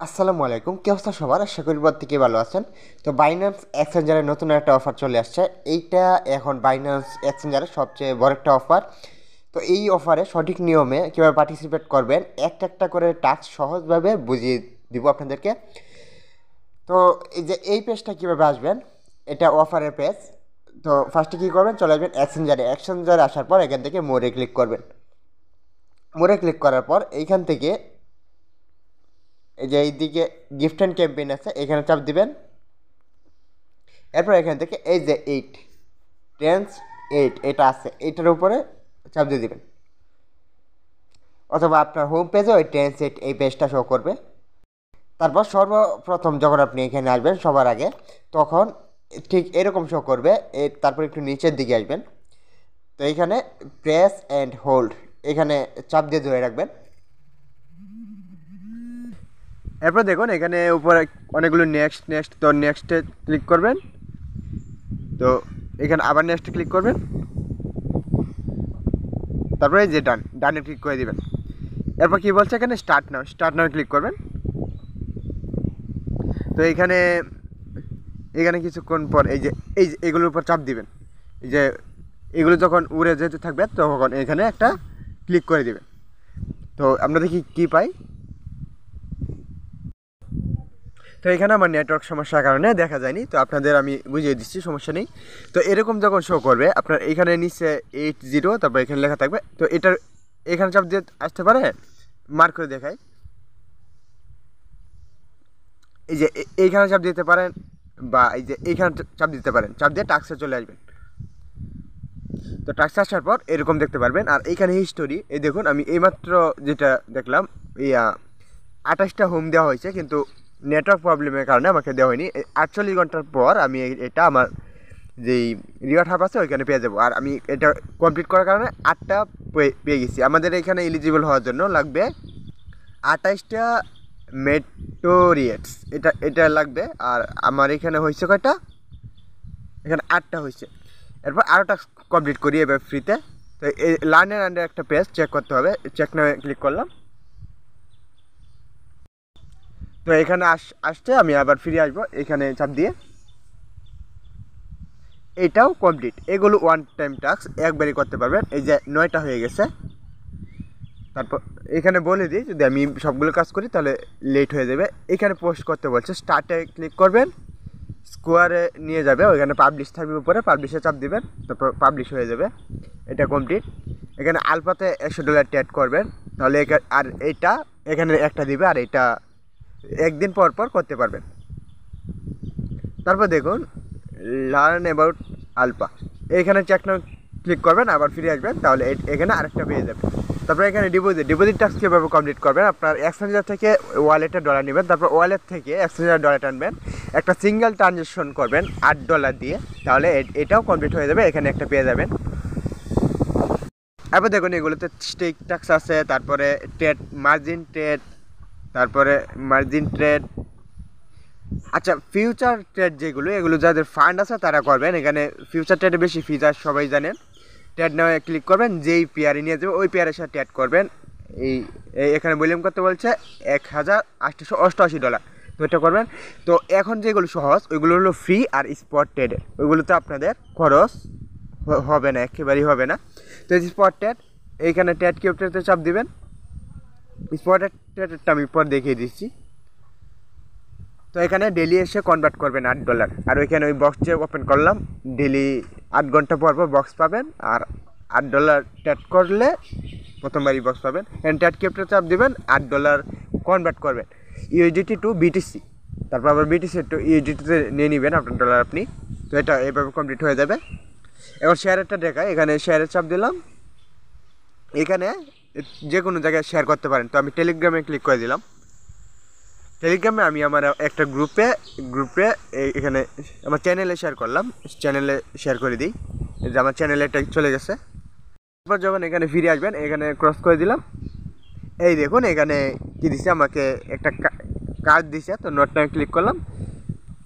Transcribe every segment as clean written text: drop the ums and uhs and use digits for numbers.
আসসালামু আলাইকুম, কি অবস্থা সবার? আশা করি প্রত্যেকেই ভালো আছেন। তো বাইন্যান্স এক্সচেঞ্জারের নতুন একটা অফার চলে আসছে। এইটা এখন বাইন্যান্স এক্সচেঞ্জারের সবচেয়ে বড় একটা অফার। তো এই অফারে সঠিক নিয়মে কীভাবে পার্টিসিপেট করবেন, একটা একটা করে টাস্ক সহজভাবে বুঝিয়ে দিব আপনাদেরকে। তো এই যে এই পেজটা কীভাবে আসবেন, এটা অফারের পেজ। তো ফার্স্টে কী করবেন, চলে আসবেন এক্সচেঞ্জারে আসার পর এখান থেকে মোরে ক্লিক করবেন। মোরে ক্লিক করার পর এইখান থেকে এই যে এইদিকে গিফট অ্যান্ড ক্যাম্পেইন আছে, এখানে চাপ দিবেন। এরপর এখান থেকে এই যে টেন্স এটা আছে, এইটার উপরে চাপ দিয়ে দিবেন। অথবা আপনার হোম পেজে ওই টেন্স এই পেজটা শো করবে। তারপর সর্বপ্রথম যখন আপনি এখানে আসবেন সবার আগে, তখন ঠিক এরকম শো করবে। তারপর একটু নিচের দিকে আসবেন। তো এইখানে প্রেস অ্যান্ড হোল্ড, এখানে চাপ দিয়ে ধরে রাখবেন। এরপর দেখুন এখানে উপরে অনেকগুলো নেক্সট নেক্সট, তো নেক্সটে ক্লিক করবেন। তো এখানে আবার নেক্সটে ক্লিক করবেন। তারপরে যে ডানে ক্লিক করে দিবেন। এরপর কী বলছে এখানে স্টার্ট নাও ক্লিক করবেন। তো এখানে এখানে কিছুক্ষণ পর এই যে এগুলোর উপর চাপ দিবেন। এই যে এগুলো যখন উড়ে যেতে থাকবে তখন এখানে একটা ক্লিক করে দিবেন। তো আমরা দেখি কী পাই। তো এখানে আমার নেটওয়ার্ক সমস্যার কারণে দেখা যায়নি, তো আপনাদের আমি বুঝিয়ে দিচ্ছি, সমস্যা নেই। তো এরকম যখন শো করবে আপনার এখানে নিচে 80, তারপর এখানে লেখা থাকবে। তো এটার এখানে চাপ দিয়ে আসতে পারে, মার্ক করে দেখাই। এই যে এইখানে চাপ দিতে পারেন, বা এই যে এইখানে চাপ দিতে পারেন। চাপ দিয়ে টাস্কে চলে আসবেন। তো টাস্কে আসার পর এরকম দেখতে পারবেন। আর এইখানে হিস্টোরি, এই দেখুন আমি এইমাত্র যেটা দেখলাম, এই 28টা হোম দেওয়া হয়েছে, কিন্তু নেটওয়ার্ক প্রবলেমের কারণে আমাকে দেওয়া হয়নি। 48 ঘন্টার পর আমি এটা আমার যেই রিওয়ার্ড হাব আছে ওইখানে পেয়ে যাবো। আর আমি এটা কমপ্লিট করার কারণে 8টা পেয়ে গেছি। আমাদের এখানে এলিজিবল হওয়ার জন্য লাগবে 28টা মেটোরিয়েটস, এটা লাগবে। আর আমার এখানে হয়েছে কয়টা, এখানে 8টা হয়েছে। এরপর আরোটা কমপ্লিট করি এবার ফ্রিতে। তো এই লার্নের আন্ডার একটা পেজ চেক করতে হবে, চেক নামে ক্লিক করলাম। তো এখানে আসছে, আমি আবার ফিরে আসবো এখানে চাপ দিয়ে। এটাও কমপ্লিট। এগুলো ওয়ান টাইম টাস্ক, একবারই করতে পারবেন। এই যে 9টা হয়ে গেছে। তারপর এখানে বলে দিই, যদি আমি সবগুলো কাজ করি তাহলে লেট হয়ে যাবে। এখানে পোস্ট করতে বলছে, স্টার্টে ক্লিক করবেন, স্কোয়ারে নিয়ে যাবে, ওইখানে পাবলিশ থাকবে উপরে, পাবলিশে চাপ দিবেন, তারপর পাবলিশ হয়ে যাবে। এটা কমপ্লিট। এখানে আলফাতে $100 ট্যাড করবেন, তাহলে আর এইটা এখানে একটা দিবে, আর এটা একদিন পর পর করতে পারবেন। তারপর দেখুন লার্ন অ্যাবাউট আলফা, এখানে চেক নাও ক্লিক করবেন, আবার ফিরে আসবেন, তাহলে এখানে আরেকটা পেয়ে যাবেন। তারপরে এখানে ডিপোজিট টাস্ক কীভাবে কমপ্লিট করবেন, আপনার এক্সচেঞ্জার থেকে ওয়ালেটে ডলার নেবেন, তারপর ওয়ালেট থেকে এক্সচেঞ্জার ডলার টানবেন, একটা সিঙ্গেল ট্রানজ্যাকশন করবেন $8 দিয়ে, তাহলে এটাও কমপ্লিট হয়ে যাবে। এখানে একটা পেয়ে যাবেন। এরপর দেখুন এগুলোতে স্টেক টাস্ক আছে, তারপরে মার্জিন ট্রেড। আচ্ছা, ফিউচার ট্রেড যেগুলো, এগুলো যাদের ফান্ড আছে তারা করবেন। এখানে ফিউচার ট্রেডে বেশি ফিচার সবাই জানেন। ট্রেড নেওয়া ক্লিক করবেন, যেই পেয়ারে নিয়ে যাবে ওই পেয়ারের সাথে ট্রেড করবেন। এখানে ভলিউম করতে বলছে $1888, তো এটা করবেন। তো এখন যেগুলো সহজ ওইগুলো হলো ফ্রি, আর স্পট ট্রেডের ওইগুলোতে আপনাদের খরচ হবে না, একেবারেই হবে না। তো এই স্পট ট্রেড, এইখানে ট্রেড কিউবটাতে চাপ দিবেন। স্পট ট্রেডটা আমি পর দেখিয়ে দিচ্ছি। তো এখানে ডেলি এসে কনভার্ট করবেন $8। আর ওইখানে ওই বক্স যে ওপেন করলাম, ডেলি 8 ঘন্টা পর পর বক্স পাবেন। আর $8 ট্যাট করলে প্রথমবারই বক্স পাবেন। এখানে ট্যাট ক্যাপটা চাপ দেবেন, $8 কনভার্ট করবেন ইউএসডিটি টু বিটিসি। তারপর আবার বিটিসি টু ইউএসডিটিতে নিয়ে নেবেন আপনার ডলার আপনি। তো এটা এইভাবে কমপ্লিট হয়ে যাবে। এবার শেয়ারেরটা দেখায়, এখানে শেয়ারের চাপ দিলাম। এখানে যে কোনো জায়গায় শেয়ার করতে পারেন। তো আমি টেলিগ্রামে ক্লিক করে দিলাম। টেলিগ্রামে আমি আমার একটা গ্রুপে এখানে আমার চ্যানেলে শেয়ার করলাম, চ্যানেলে শেয়ার করে দিই। যে আমার চ্যানেলে এটা চলে গেছে। তারপর যখন এখানে ফিরে আসবেন, এখানে ক্রস করে দিলাম। এই দেখুন এখানে কি দিছে, আমাকে একটা কার্ড দিছে। তো নোটটা ক্লিক করলাম।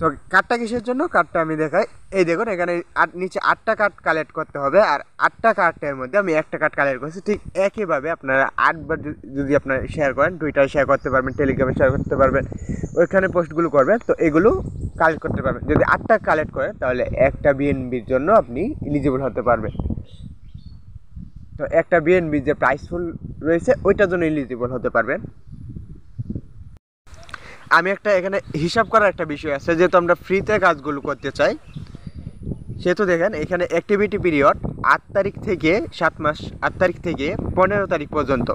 তো কার্ডটা কিসের জন্য, কার্ডটা আমি দেখাই। এই দেখুন এখানে নিচে 8টা কার্ড কালেক্ট করতে হবে, আর 8টা কার্ডের মধ্যে আমি একটা কার্ড কালেক্ট করছি। ঠিক একইভাবে আপনারা 8বার যদি আপনারা শেয়ার করেন, টুইটারে শেয়ার করতে পারবেন, টেলিগ্রামে শেয়ার করতে পারবেন, ওইখানে পোস্টগুলো করবেন, তো এগুলো কালেক্ট করতে পারবেন। যদি 8টা কালেক্ট করেন তাহলে একটা বিএনবির জন্য আপনি এলিজিবল হতে পারবেন। তো একটা বিএনবি যে প্রাইসফুল রয়েছে ওইটার জন্য এলিজিবল হতে পারবেন। আমি একটা এখানে হিসাব করার একটা বিষয় আছে, যেহেতু আমরা ফ্রিতে কাজগুলো করতে চাই, সেহেতু দেখেন এখানে অ্যাক্টিভিটি পিরিয়ড 8 তারিখ থেকে 7 মাস, 8 তারিখ থেকে 15 তারিখ পর্যন্ত।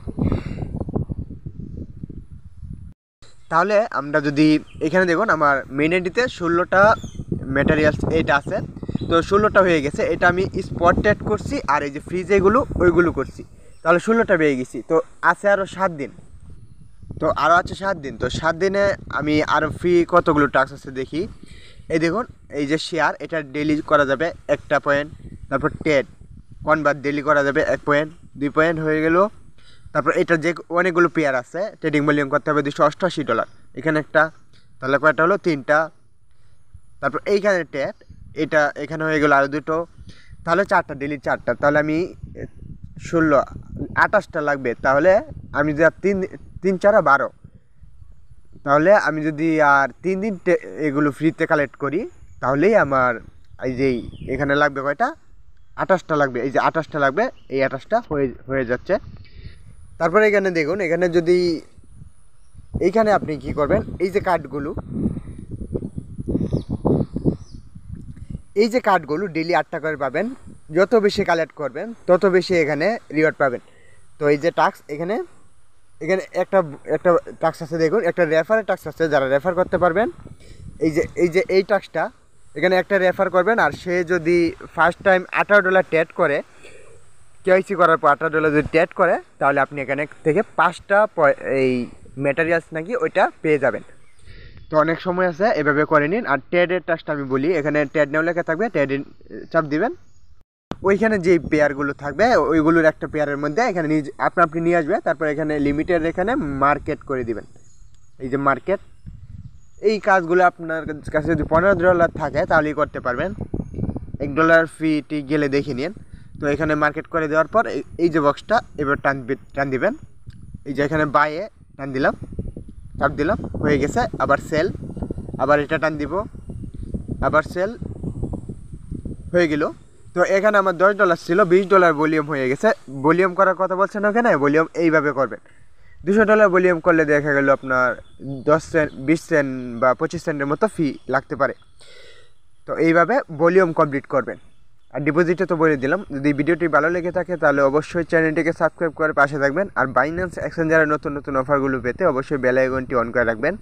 তাহলে আমরা যদি এখানে দেখুন আমার মেন আইডিতে 16টা ম্যাটেরিয়ালস এইটা আছে, তো 16টা হয়ে গেছে। এটা আমি স্পট ট্রেড করছি, আর এই যে ফ্রিজ এগুলো ওইগুলো করছি, তাহলে 16টা পেয়ে গেছি। তো আছে আরও 7 দিন, তো আরও আছে 7 দিন। তো 7 দিনে আমি আরও ফ্রি কতগুলো টাস্ক আছে দেখি। এই দেখুন এই যে শেয়ার, এটা ডেলি করা যাবে 1টা পয়েন্ট। তারপর টেড কনভার্ট ডেলি করা যাবে 1 পয়েন্ট, 2 পয়েন্ট হয়ে গেল। তারপর এটা যে অনেকগুলো পেয়ার আছে, ট্রেডিং ভলিউম করতে হবে $288, এখানে একটা, তাহলে কয়টা হলো 3টা। তারপর এইখানে টেড, এটা এখানে হয়ে গেলো আরও 2টো, তাহলে 4টা, ডেলি 4টা। তাহলে আমি 16, 28টা লাগবে। তাহলে আমি যে 3 4 12, তাহলে আমি যদি আর 3 দিন এগুলো ফ্রিতে কালেক্ট করি, তাহলেই আমার এই যে এখানে লাগবে কয়টা, 28টা লাগবে। এই যে 28টা লাগবে, এই 28টা হয়ে যাচ্ছে। তারপরে এখানে দেখুন, এখানে যদি এইখানে আপনি কি করবেন, এই যে কার্ডগুলো ডেলি 8টা করে পাবেন। যত বেশি কালেক্ট করবেন তত বেশি এখানে রিওয়ার্ড পাবেন। তো এই যে টাস্ক, এখানে একটা টাস্ক আছে, দেখুন একটা রেফারের টাস্ক আছে, যারা রেফার করতে পারবেন। এই টাস্কটা এখানে একটা রেফার করবেন, আর সে যদি ফার্স্ট টাইম $18 ট্রেড করে, কেওয়াইসি করার পর $18 যদি ট্রেড করে, তাহলে আপনি এখানে থেকে 5টা এই ম্যাটেরিয়ালস নাকি ওইটা পেয়ে যাবেন। তো অনেক সময় আছে, এভাবে করে নিন। আর ট্রেডের টাস্কটা আমি বলি, এখানে ট্রেড নেও লেখা থাকবে, ট্রেডে চাপ দিবেন। ওইখানে যেই পেয়ারগুলো থাকবে ওইগুলোর একটা পেয়ারের মধ্যে এখানে আপনি নিয়ে আসবে। তারপর এখানে লিমিটেড এখানে মার্কেট করে দিবেন। এই যে মার্কেট, এই কাজগুলো আপনার কাছে যদি $15 থাকে তাহলেই করতে পারবেন। $1 ফিটি গেলে দেখে নিন। তো এখানে মার্কেট করে দেওয়ার পর এই যে বক্সটা এবার টান দিবেন। এই যে এখানে বাইয়ে টান দিলাম, চাপ দিলাম, হয়ে গেছে। আবার সেল, আবার এটা টান দিব, আবার সেল, হয়ে গেল। তো এখানে আমার $10 ছিল, $20 ভলিউম হয়ে গেছে। ভলিউম করার কথা বলছেন ওখানে, ভলিউম এইভাবে করবেন। $200 ভলিউম করলে দেখা গেল আপনার 10 সেন্ট, 20 সেন্ট বা 25 সেন্টের মতো ফি লাগতে পারে। তো এইভাবে ভলিউম কমপ্লিট করবেন। আর ডিপোজিটে তো বলে দিলাম। যদি ভিডিওটি ভালো লেগে থাকে তাহলে অবশ্যই চ্যানেলটিকে সাবস্ক্রাইব করে পাশে থাকবেন। আর বাইন্যান্স এক্সচেঞ্জারের নতুন নতুন অফারগুলো পেতে অবশ্যই বেল আইকনটি অন করে রাখবেন।